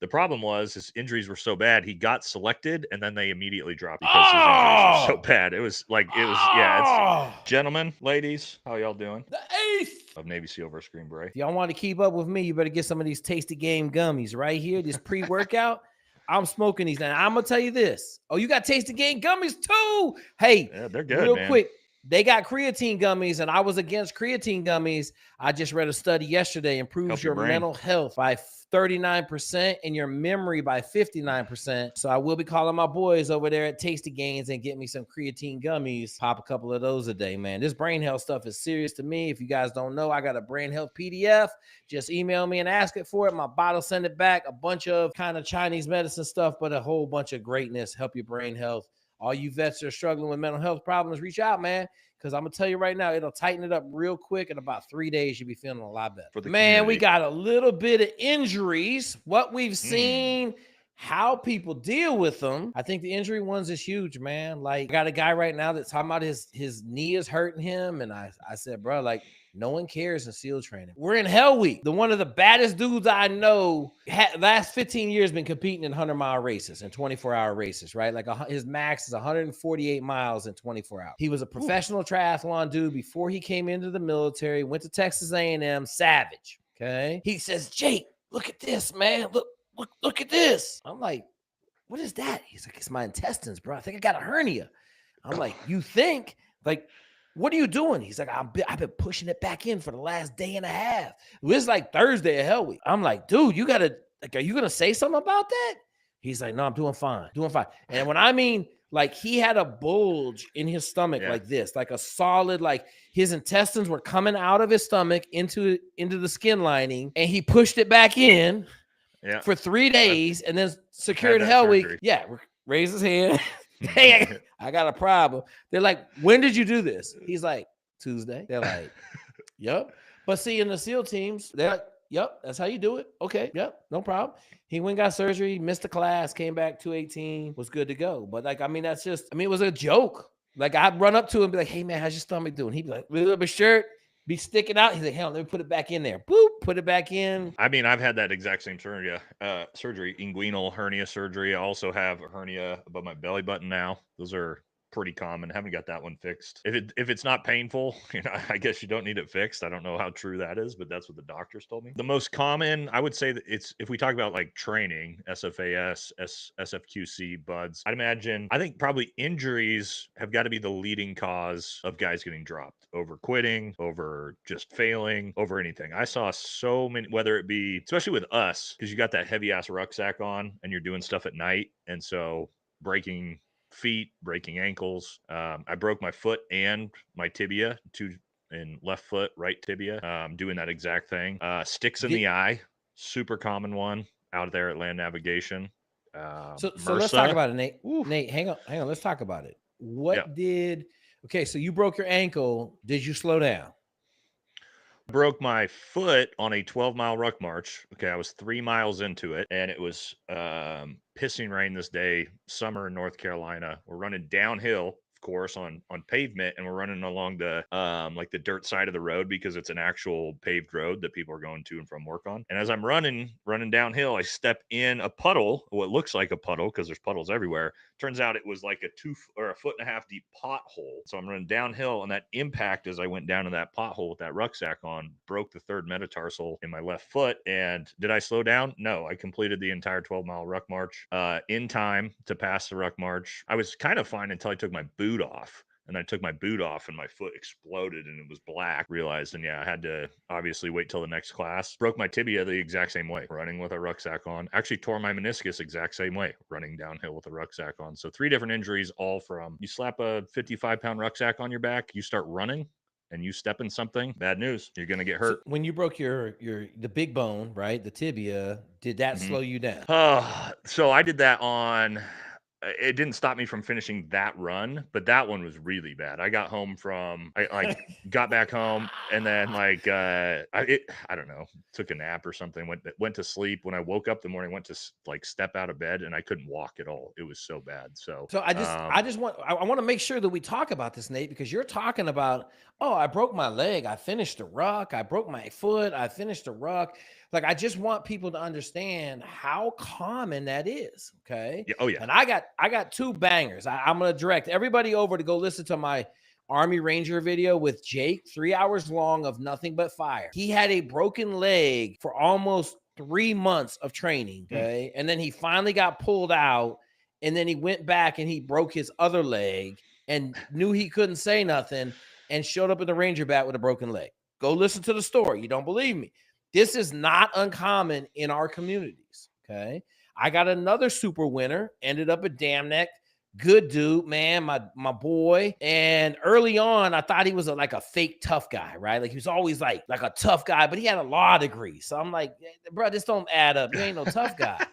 The problem was his injuries were so bad, he got selected, and then they immediately dropped because his injuries were so bad. It's gentlemen, ladies, how y'all doing? The 8th of Navy SEAL versus Green Beret. If y'all want to keep up with me, you better get some of these Tasty Game gummies right here. This pre-workout. I'm smoking these now. I'm gonna tell you this. Oh, you got Tasty Game gummies too? Hey, yeah, they're good. Real man. quick, they got creatine gummies, and I was against creatine gummies. I just read a study yesterday. Improves your mental health by 39% and your memory by 59%. So I will be calling my boys over there at Tasty Gains and get me some creatine gummies. Pop a couple of those a day, man. This brain health stuff is serious to me. If you guys don't know, I got a brain health PDF. Just email me and ask it for it. My bottle, send it back. A bunch of kind of Chinese medicine stuff, but a whole bunch of greatness. Help your brain health. All you vets that are struggling with mental health problems, reach out, man. Because I'm going to tell you right now, it'll tighten it up real quick. In about 3 days, you'll be feeling a lot better. Man, we got a little bit of injuries, what we've seen, how people deal with them. I think the injury ones is huge, man. Like, I got a guy right now that's talking about his knee is hurting him. And I said, bro, like, no one cares in SEAL training. We're in Hell Week. One of the baddest dudes I know, last 15 years been competing in 100-mile races and 24-hour races, right? Like his max is 148 miles in 24 hours. He was a professional triathlon dude before he came into the military, went to Texas A&M, savage, okay? He says, Jake, look at this, man. Look at this. I'm like, what is that? He's like, it's my intestines, bro. I think I got a hernia. I'm like, you think? Like, what are you doing? He's like, I've been pushing it back in for the last day and a half. It was like Thursday of Hell Week. I'm like, dude, you got to, like, are you going to say something about that? He's like, no, I'm doing fine. And when I mean, like, he had a bulge in his stomach like this, like a solid, like his intestines were coming out of his stomach into the skin lining, and he pushed it back in for 3 days and then secured Hell Week. Yeah, raise his hand. Hey, I got a problem. They're like, when did you do this? He's like, Tuesday. They're like, yep. But see, in the SEAL teams, they're like, yep, that's how you do it. Okay, yep, no problem. He went, got surgery, missed the class, came back 218, was good to go. But like, I mean, it was a joke. Like, I'd run up to him and be like, hey man, how's your stomach doing? He'd be like, little bit shirt, be sticking out. He's like, hell, let me put it back in there. Boop, put it back in. I mean, I've had that exact same surgery, inguinal hernia surgery. I also have a hernia above my belly button now. Those are pretty common. Haven't got that one fixed. If it's not painful, I guess you don't need it fixed. I don't know how true that is, but that's what the doctors told me. The most common, I would say that it's, if we talk about like training, SFAS, SFQC, buds, I think probably injuries have got to be the leading cause of guys getting dropped over quitting, over just failing, over anything. I saw so many, whether it be, especially with us, because you got that heavy ass rucksack on and you're doing stuff at night. And so breaking feet, breaking ankles. I broke my foot and my tibia, in left foot, right tibia, doing that exact thing. Sticks in the eye, super common one out there at land navigation. So let's talk about it, Nate. Oof. Nate, hang on. Let's talk about it. Okay, so you broke your ankle. Did you slow down? Broke my foot on a 12-mile ruck march. Okay, I was 3 miles into it, and it was pissing rain this day, summer in North Carolina. We're running downhill, of course, on pavement, and we're running along the like the dirt side of the road because it's an actual paved road that people are going to and from work on. And as I'm running downhill, I step in a puddle, what looks like a puddle because there's puddles everywhere. Turns out it was like a 1.5 foot deep pothole. So I'm running downhill, and that impact as I went down in that pothole with that rucksack on broke the third metatarsal in my left foot. And did I slow down? No, I completed the entire 12-mile ruck march in time to pass the ruck march. I was kind of fine until I took my boot off. And I took my boot off and my foot exploded and it was black. Realized, and I had to obviously wait till the next class. Broke my tibia the exact same way, running with a rucksack on. Actually tore my meniscus exact same way, running downhill with a rucksack on. So 3 different injuries, all from you slap a 55-pound rucksack on your back, you start running, and you step in something, bad news, you're going to get hurt. So when you broke the big bone, right, the tibia, did that slow you down? So I did that on... It didn't stop me from finishing that run, but that one was really bad. I got home got back home, and then I don't know, took a nap or something, went to sleep. When I woke up the morning, went to step out of bed, and I couldn't walk at all. It was so bad. So I want to make sure that we talk about this, Nate, because you're talking about, I broke my leg, I finished the ruck, I broke my foot, I finished the ruck. Like, I just want people to understand how common that is. Okay. Yeah. Oh yeah. And I got 2 bangers. I'm going to direct everybody over to go listen to my Army Ranger video with Jake, 3 hours long of nothing but fire. He had a broken leg for almost 3 months of training. Okay. And then he finally got pulled out. And then he went back and he broke his other leg and knew he couldn't say nothing and showed up in the Ranger bat with a broken leg. Go listen to the story. You don't believe me. This is not uncommon in our communities. Okay. I got another super winner, ended up at Dam Neck. Good dude, man, my boy. And early on, I thought he was like a fake tough guy, right? Like he was always like a tough guy, but he had a law degree. So I'm like, bro, this don't add up. You ain't no tough guy.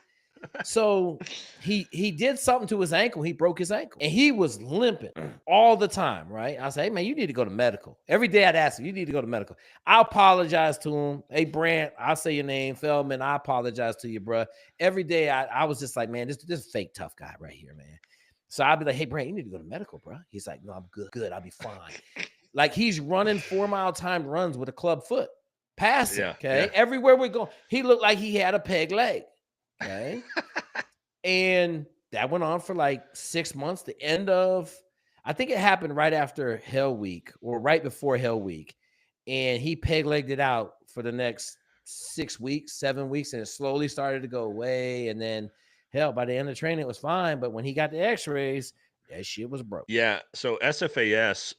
So he did something to his ankle. He broke his ankle and he was limping all the time, right? I say, hey, man, you need to go to medical. Every day I'd ask him, you need to go to medical. I apologize to him. Hey, Brant, I'll say your name, Feldman. I apologize to you, bro. Every day I was just like, man, this fake tough guy right here, man. So I'd be like, hey, Brant, you need to go to medical, bro. He's like, no, I'm good. I'll be fine. Like he's running 4-mile timed runs with a club foot, passing. Yeah, okay. Yeah. Everywhere we go, he looked like he had a peg leg. Okay. And that went on for like 6 months. The end of, I think it happened right after Hell Week or right before Hell Week. And he peg-legged it out for the next 6 weeks, 7 weeks, and it slowly started to go away. And then hell, by the end of training, it was fine. But when he got the x-rays, that shit was broke. Yeah. So SFAS,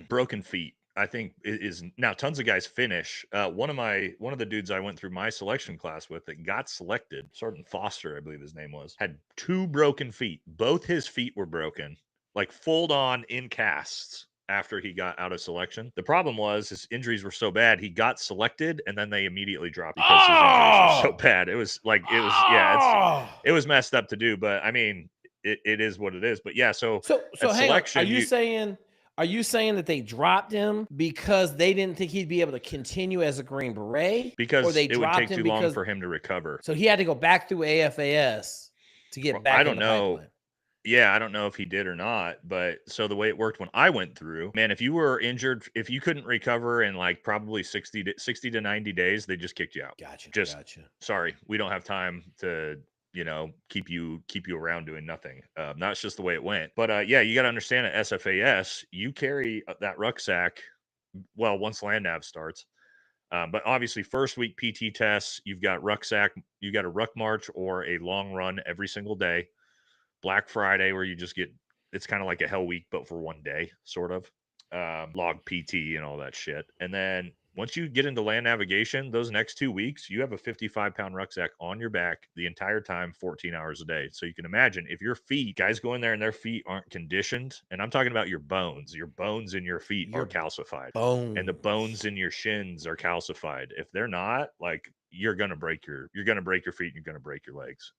broken feet, I think is now tons of guys finish. One of the dudes I went through my selection class with that got selected, Sergeant Foster, I believe his name was, had 2 broken feet. Both his feet were broken, like full on in casts after he got out of selection. The problem was his injuries were so bad, he got selected and then they immediately dropped because his injuries were so bad. It was like, it was messed up to do, but I mean, it is what it is. But yeah, so hang selection, on. Are you saying that they dropped him because they didn't think he'd be able to continue as a Green Beret? Because or they it would take too long for him to recover. So he had to go back through AFAS to get back. I don't know. Pipeline. Yeah, I don't know if he did or not, but so the way it worked when I went through, man, if you were injured, if you couldn't recover in like probably 60 to 90 days, they just kicked you out. Gotcha. Sorry, we don't have time to, keep you around doing nothing. That's just the way it went. But yeah, you got to understand at SFAS, you carry that rucksack. Well, once land nav starts, but obviously first week PT tests, you've got rucksack, you got a ruck march or a long run every single day. Black Friday, where you just get, it's kind of like a Hell Week, but for one day, sort of. Log PT and all that shit. And then once you get into land navigation, those next 2 weeks, you have a 55-pound rucksack on your back the entire time, 14 hours a day. So you can imagine if your feet, guys go in there and their feet aren't conditioned, and I'm talking about your bones in your feet are calcified. And the bones in your shins are calcified. If they're not, like, you're going to break your feet and you're going to break your legs.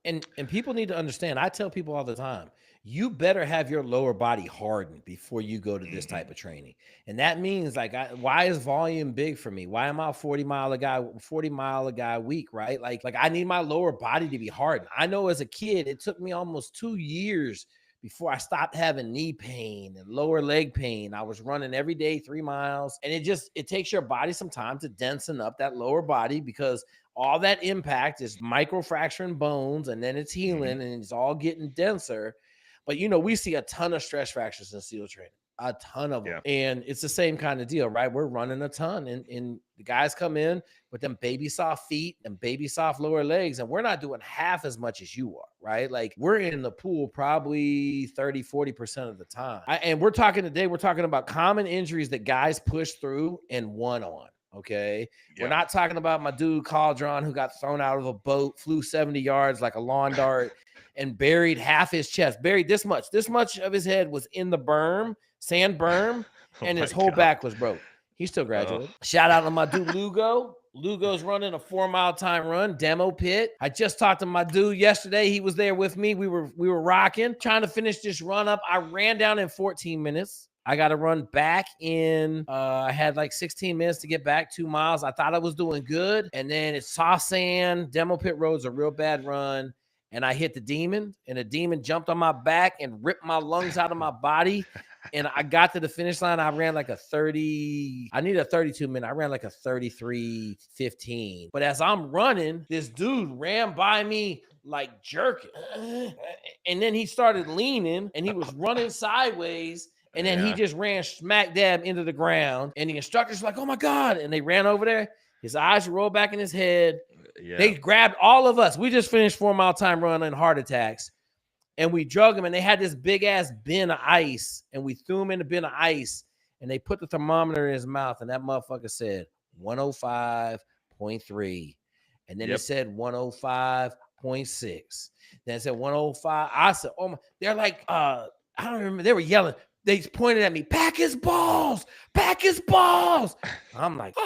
And people need to understand, I tell people all the time, you better have your lower body hardened before you go to this type of training. And that means like, why is volume big for me? Why am I 40 mile a guy week, right? Like I need my lower body to be hardened. I know as a kid, it took me almost 2 years before I stopped having knee pain and lower leg pain. I was running every day 3 miles, and it takes your body some time to densen up that lower body because all that impact is microfracturing bones, and then it's healing and it's all getting denser. But, we see a ton of stress fractures in SEAL training, a ton of them. And it's the same kind of deal, right? We're running a ton, and the guys come in with them baby soft feet and baby soft lower legs, and we're not doing half as much as you are, right? Like we're in the pool probably 30-40% of the time. And we're talking about common injuries that guys push through and won on. Okay. Yeah. We're not talking about my dude Caldron who got thrown out of a boat, flew 70 yards like a lawn dart and buried half his chest, buried this much of his head was in the sand berm, and his whole back was broke. He still graduated. Shout out to my dude Lugo. Lugo's running a 4-mile time run, demo pit. I just talked to my dude yesterday. He was there with me. We were rocking, trying to finish this run up. I ran down in 14 minutes. I got to run back in. I had like 16 minutes to get back 2 miles. I thought I was doing good. And then it's soft sand. Demo pit road's a real bad run. and I hit the demon, and the demon jumped on my back and ripped my lungs out of my body. And I got to the finish line. I ran like a 30. I needed a 32 minute. I ran like a 33:15. But as I'm running, this dude ran by me like jerking. And then he started leaning and he was running sideways. And then he just ran smack dab into the ground. And the instructors were like, oh my God. And they ran over there. His eyes rolled back in his head. Yeah. They grabbed all of us. We just finished 4 mile time run and heart attacks. And we drug him, and they had this big ass bin of ice, and we threw him in the bin of ice, and they put the thermometer in his mouth, and that motherfucker said 105.3. And then it said 105.6. Then it said 105. I said, oh my, they're like, I don't remember. They were yelling. They pointed at me, pack his balls, pack his balls. I'm like,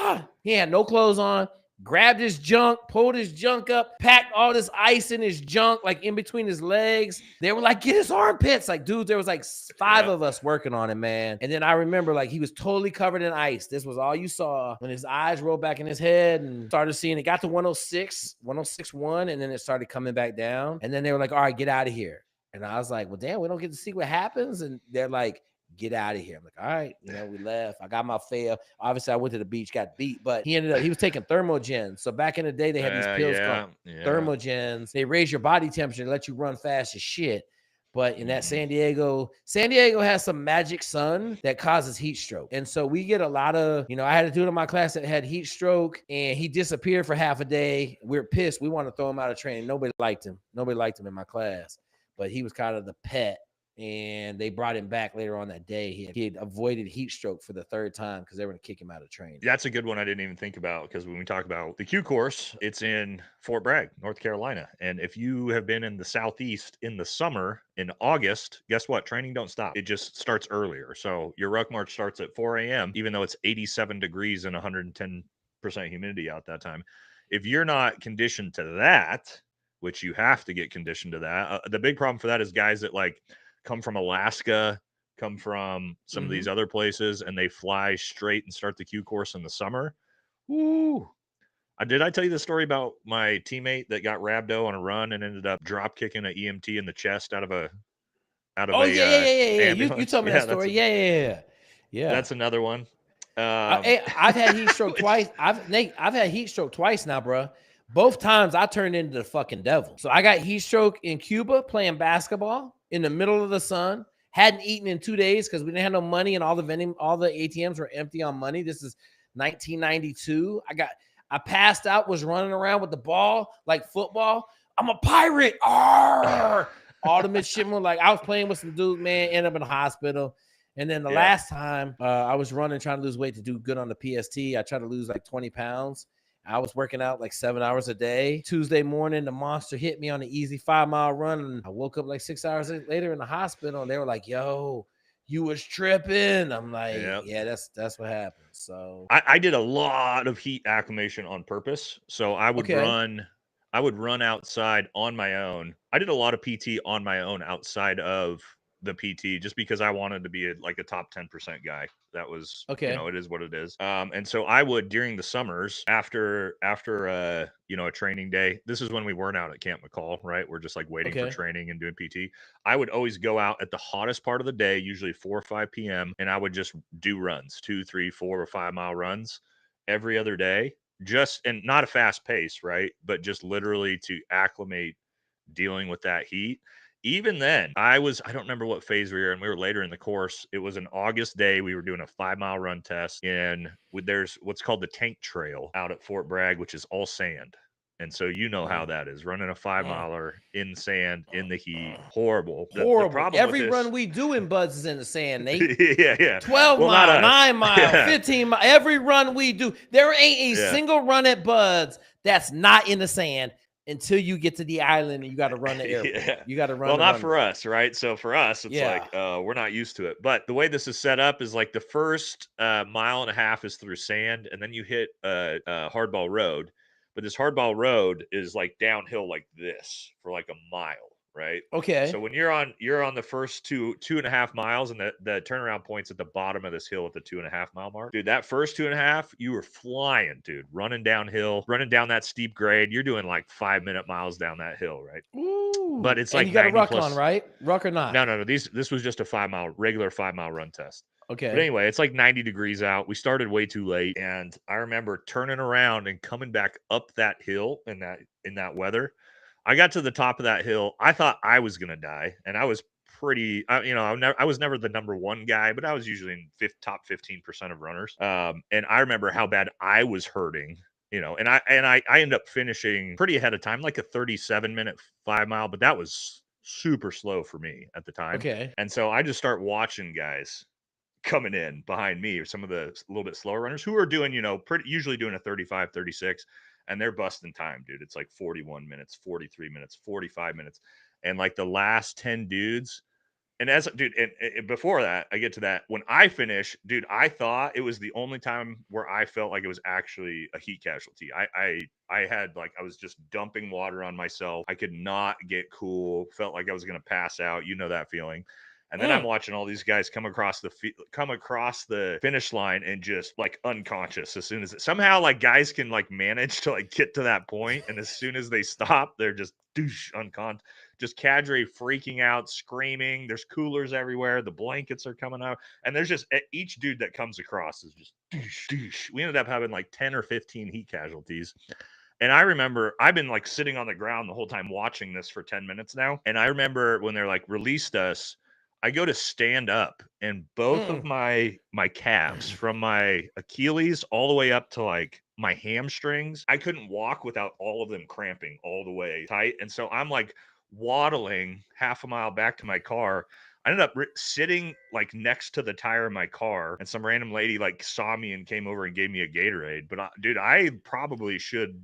he had no clothes on. Grabbed his junk, pulled his junk up, packed all this ice in his junk, like in between his legs. They were like, get his armpits. Like, dude, there was like 5 of us working on him, man. And then I remember, like, he was totally covered in ice. This was all you saw when his eyes rolled back in his head and started seeing it. Got to 106, 106.1, and then it started coming back down. And then they were like, all right, get out of here. And I was like, well, damn, we don't get to see what happens. And they're like, get out of here. I'm like, all right, we left. I got my fail. Obviously, I went to the beach, got beat, but he was taking thermogens. So back in the day, they had these pills called thermogens. They raise your body temperature to let you run fast as shit. But in that San Diego has some magic sun that causes heat stroke. And so we get a lot of, I had a dude in my class that had heat stroke and he disappeared for half a day. We were pissed. We wanted to throw him out of training. Nobody liked him. Nobody liked him in my class, but he was kind of the pet. And they brought him back later on that day. He had avoided heat stroke for the 3rd time because they were going to kick him out of training. That's a good one I didn't even think about, because when we talk about the Q course, it's in Fort Bragg, North Carolina. And if you have been in the Southeast in the summer, in August, guess what? Training don't stop. It just starts earlier. So your ruck march starts at 4 a.m., even though it's 87 degrees and 110% humidity out that time. If you're not conditioned to that, which you have to get conditioned to that, the big problem for that is guys that come from Alaska, come from some of these other places, and they fly straight and start the Q course in the summer. Woo! Did I tell you the story about my teammate that got rhabdo on a run and ended up drop kicking an EMT in the chest out of a ambulance? You told me that story. Yeah. That's another one. I've had heat stroke twice. I've had heat stroke twice now, bro. Both times I turned into the fucking devil. So I got heat stroke in Cuba playing basketball in the middle of the sun. Hadn't eaten in 2 days because we didn't have no money and all the ATMs were empty on money. This is 1992. I passed out, was running around with the ball like football. I'm a pirate. Arr! All the midshipmen, like I was playing with some dude, man, ended up in the hospital. And then the last time I was running, trying to lose weight to do good on the PST, I tried to lose like 20 pounds. I was working out like 7 hours a day. Tuesday morning, the monster hit me on an easy 5 mile run. And I woke up like 6 hours later in the hospital. And they were like, yo, you was tripping. I'm like, yeah, that's what happened. So I did a lot of heat acclimation on purpose. So I would run outside on my own. I did a lot of PT on my own outside of the PT just because I wanted to be a top 10% guy. That was it is what it is. And so I would, during the summers, after a training day, this is when we weren't out at Camp McCall, right? We're just waiting for training and doing PT. I would always go out at the hottest part of the day, usually 4 or 5 p.m. and I would just do runs, 2, 3, 4 or 5 mile runs every other day, and not a fast pace, right? But just literally to acclimate dealing with that heat. Even then, I don't remember what phase we were in. We were later in the course. It was an August day. We were doing a 5 mile run test. And there's what's called the tank trail out at Fort Bragg, which is all sand. And so how that is, running a 5 miler in sand, in the heat. Horrible. The problem every run we do in Buds is in the sand, Nate. Yeah. 12 mile, 9 mile, 15 mile. Every run we do, there ain't a single run at Buds that's not in the sand. Until you get to the island and you got to run the airport. You got to run. Well, not for us, right? So for us, it's we're not used to it. But the way this is set up is the first mile and a half is through sand, and then you hit a hardball road. But this hardball road is downhill like this for a mile, right? Okay. So when you're on the first 2.5 miles, and the turnaround point's at the bottom of this hill at the 2.5 mile mark, dude, that first 2.5, you were flying, dude, running downhill, running down that steep grade. You're doing like 5-minute miles down that hill, right? Ooh. But it's And like you got a 90 ruck plus. on, right? Ruck or not? No. This was just a regular 5-mile run test. Okay. But anyway, it's like 90 degrees out. We started way too late, and I remember turning around and coming back up that hill in that weather. I got to the top of that hill. I thought I was gonna die, and I was pretty. I was never the number one guy, but I was usually in top 15% of runners. And I remember how bad I was hurting. And I ended up finishing pretty ahead of time, like a 37-minute 5-mile, but that was super slow for me at the time. Okay. And so I just start watching guys coming in behind me, or some of the little bit slower runners who are doing, usually doing a 35, 36, and they're busting time, dude. It's like 41 minutes, 43 minutes, 45 minutes. And like the last 10 dudes, and before that, I get to that. When I finish, dude, I thought it was the only time where I felt like it was actually a heat casualty. I had, like, I was just dumping water on myself. I could not get cool. Felt like I was gonna pass out. You know that feeling. And then I'm watching all these guys come across the finish line and just like unconscious as soon as somehow, like, guys can like manage to like get to that point, and as soon as they stop, they're just unconscious. Just cadre freaking out, screaming. There's coolers everywhere. The blankets are coming out, and there's just each dude that comes across is just. We ended up having like 10 or 15 heat casualties. And I remember I've been like sitting on the ground the whole time watching this for 10 minutes now. And I remember when they're like released us, I go to stand up, and both of my calves, from my Achilles all the way up to like my hamstrings, I couldn't walk without all of them cramping all the way tight. And so I'm like waddling half a mile back to my car. I ended up sitting like next to the tire of my car, and some random lady like saw me and came over and gave me a Gatorade. But dude, I probably should.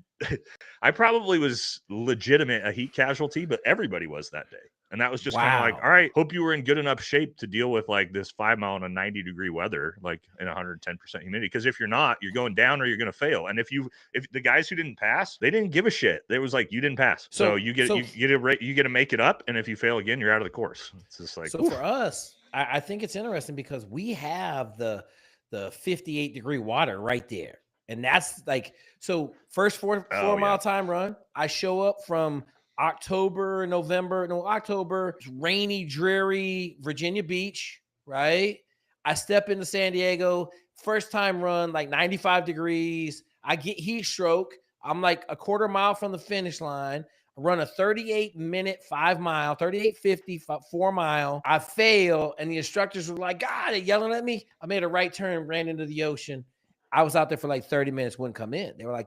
I probably was legitimate a heat casualty, but everybody was that day. And that was just kind of like, all right, hope you were in good enough shape to deal with like this 5-mile in a 90-degree weather, like in 110% humidity. Because if you're not, you're going down or you're going to fail. And if the guys who didn't pass, they didn't give a shit. It was like, you didn't pass, so you get to make it up. And if you fail again, you're out of the course. It's just like, so for us, I think it's interesting because we have the 58-degree water right there. And that's like, so first four mile time run, I show up from October, rainy, dreary Virginia Beach, right? I step into San Diego, first time run, like 95 degrees. I get heat stroke. I'm like a quarter mile from the finish line. I run a 38-minute 5-mile, 38:50 4-mile. I fail, and the instructors were like, God, they're yelling at me. I made a right turn, ran into the ocean. I was out there for like 30 minutes, wouldn't come in. They were like,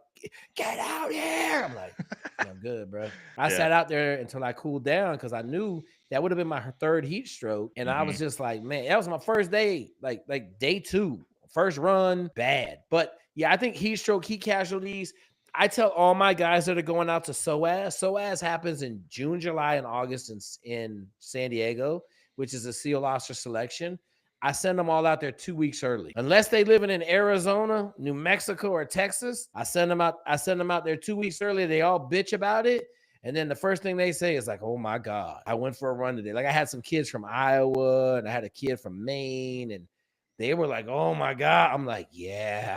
get out here. I'm like, yeah, I'm good, bro. I sat out there until I cooled down because I knew that would have been my third heat stroke. And I was just like, man, that was my first day, like day 2. First run, bad. But yeah, I think heat stroke, heat casualties. I tell all my guys that are going out to SOAS. SOAS happens in June, July, and August in San Diego, which is a SEAL officer selection. I send them all out there 2 weeks early. Unless they live in Arizona, New Mexico, or Texas, I send them out there 2 weeks early. They all bitch about it. And then the first thing they say is like, oh my God, I went for a run today. Like I had some kids from Iowa and I had a kid from Maine, and they were like, oh my God. I'm like, yeah,